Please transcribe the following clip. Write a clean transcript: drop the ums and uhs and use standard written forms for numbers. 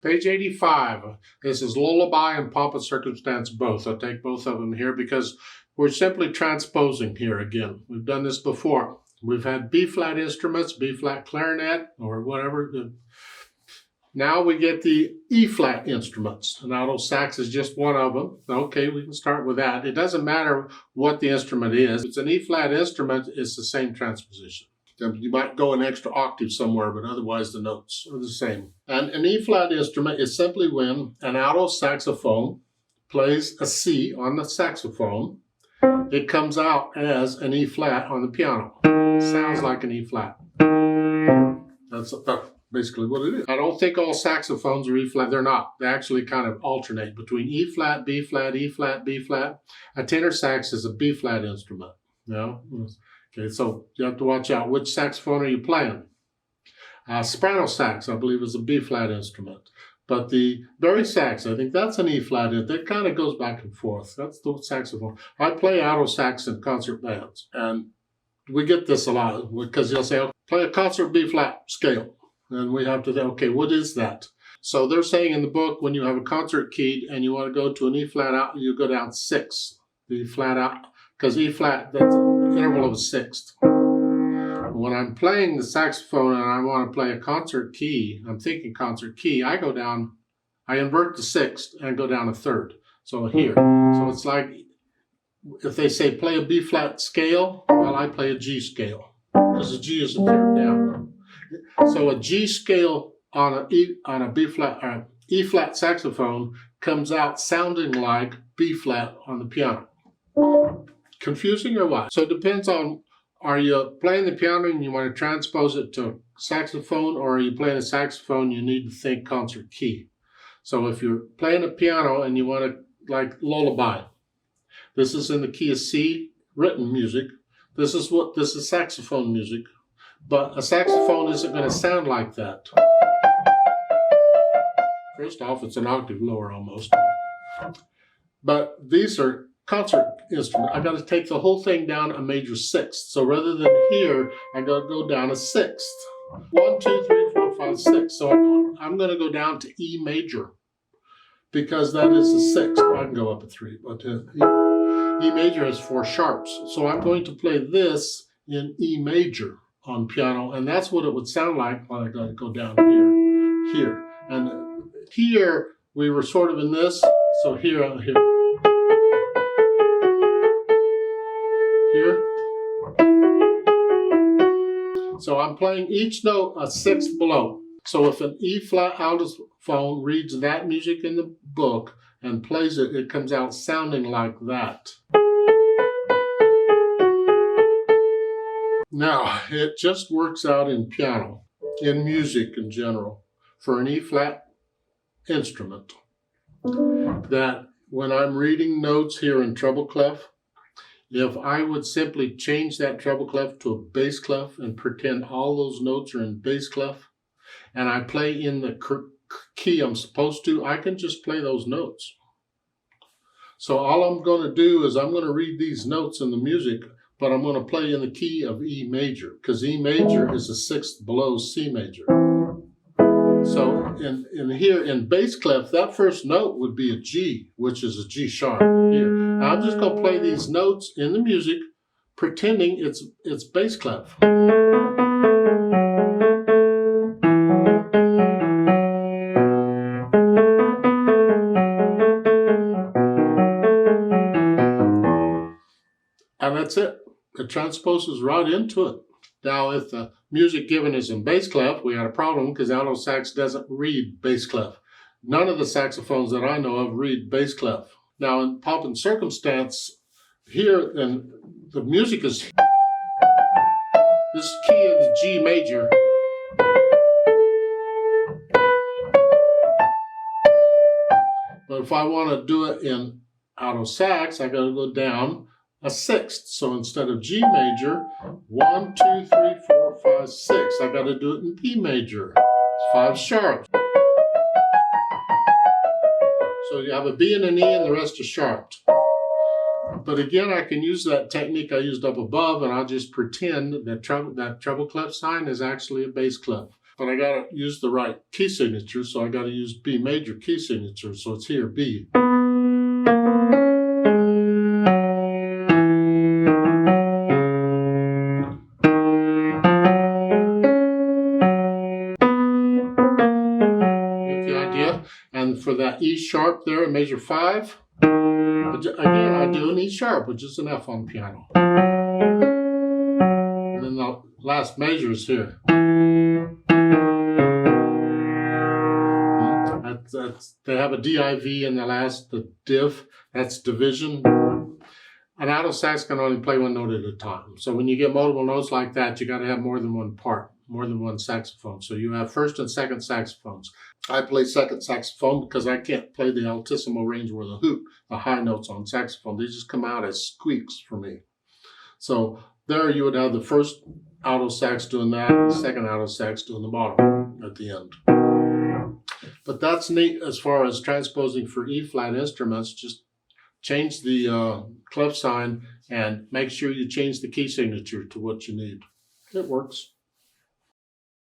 Page 85. This is Lullaby and Pomp and Circumstance both. I'll take both of them here because we're simply transposing here again. We've done this before. We've had B-flat instruments, B-flat clarinet, or whatever. Now we get the E-flat instruments. An alto sax is just one of them. Okay, we can start with that. It doesn't matter what the instrument is. If it's an E-flat instrument, it's the same transposition. You might go an extra octave somewhere, but otherwise the notes are the same. And an E-flat instrument is simply when an alto saxophone plays a C on the saxophone. It comes out as an E-flat on the piano. Sounds like an E-flat. That's basically what it is. I don't think all saxophones are E-flat. They're not. They actually kind of alternate between E-flat, B-flat, E-flat, B-flat. A tenor sax is a B-flat instrument. You know? Okay, so you have to watch out. Which saxophone are you playing? Soprano sax, I believe, is a B-flat instrument. But the baritone sax, I think that's an E-flat. That kind of goes back and forth. That's the saxophone. I play alto sax in concert bands, and we get this a lot because they'll say, okay, play a concert B-flat scale. And we have to say, okay, what is that? So they're saying in the book, when you have a concert keyed and you want to go to an E-flat out, you go down 6. The E-flat out, because E-flat, that's an interval of a sixth. When I'm playing the saxophone and I want to play a concert key, I'm thinking concert key, I go down, I invert the sixth and go down a third. So here. So it's like, if they say play a B-flat scale, well, I play a G scale, because a G is a third down. So a G scale on a B-flat or E-flat saxophone comes out sounding like B-flat on the piano. Confusing or what? So it depends on, are you playing the piano and you want to transpose it to saxophone, or are you playing a saxophone you need to think concert key? So if you're playing a piano and you want to, like Lullaby, this is in the key of C, written music. This is saxophone music, but a saxophone isn't going to sound like that. First off, it's an octave lower almost. But these are concert instrument. I got to take the whole thing down a major sixth. So rather than here, I got to go down a sixth. 1, 2, 3, 4, 5, 6. So I'm going to go down to E major because that is the sixth. I can go up a 3, but E major has 4 sharps. So I'm going to play this in E major on piano, and that's what it would sound like when I got to go down here. And here we were sort of in this. So here. So I'm playing each note a sixth below. So if an E-flat altophone reads that music in the book and plays it, it comes out sounding like that. Now, it just works out in piano, in music in general, for an E-flat instrument, that when I'm reading notes here in treble clef, if I would simply change that treble clef to a bass clef and pretend all those notes are in bass clef, and I play in the key I'm supposed to, I can just play those notes. So all I'm going to do is I'm going to read these notes in the music, but I'm going to play in the key of E major, because E major is a sixth below C major. So in here in bass clef, that first note would be a G, which is a G sharp here. Now I'm just going to play these notes in the music, pretending it's bass clef. And that's it. It transposes right into it. Now, if the music given is in bass clef, we had a problem because alto sax doesn't read bass clef. None of the saxophones that I know of read bass clef. Now, in Pomp and Circumstance, here, and the music is this key of the G major. But if I want to do it in alto sax, I got to go down a sixth. So instead of G major, 1, 2, 3, 4, 5, 6. I got to do it in B major. It's 5 sharps. So you have a B and an E and the rest are sharps. But again, I can use that technique I used up above, and I'll just pretend that treble clef sign is actually a bass clef. But I got to use the right key signature, so I got to use B major key signature, so it's here, B. Get the idea? And for that E sharp there, measure 5. Again, I do an E sharp, which is an F on the piano. And then the last measure is here. They have a div in the last, the div, that's division. An alto sax can only play one note at a time. So when you get multiple notes like that, you got to have more than one part, more than one saxophone. So you have first and second saxophones. I play second saxophone because I can't play the altissimo range or the hoot, the high notes on saxophone. They just come out as squeaks for me. So there you would have the first alto sax doing that, the second alto sax doing the bottom at the end. But that's neat as far as transposing for E flat instruments. Just change the clef sign and make sure you change the key signature to what you need. It works.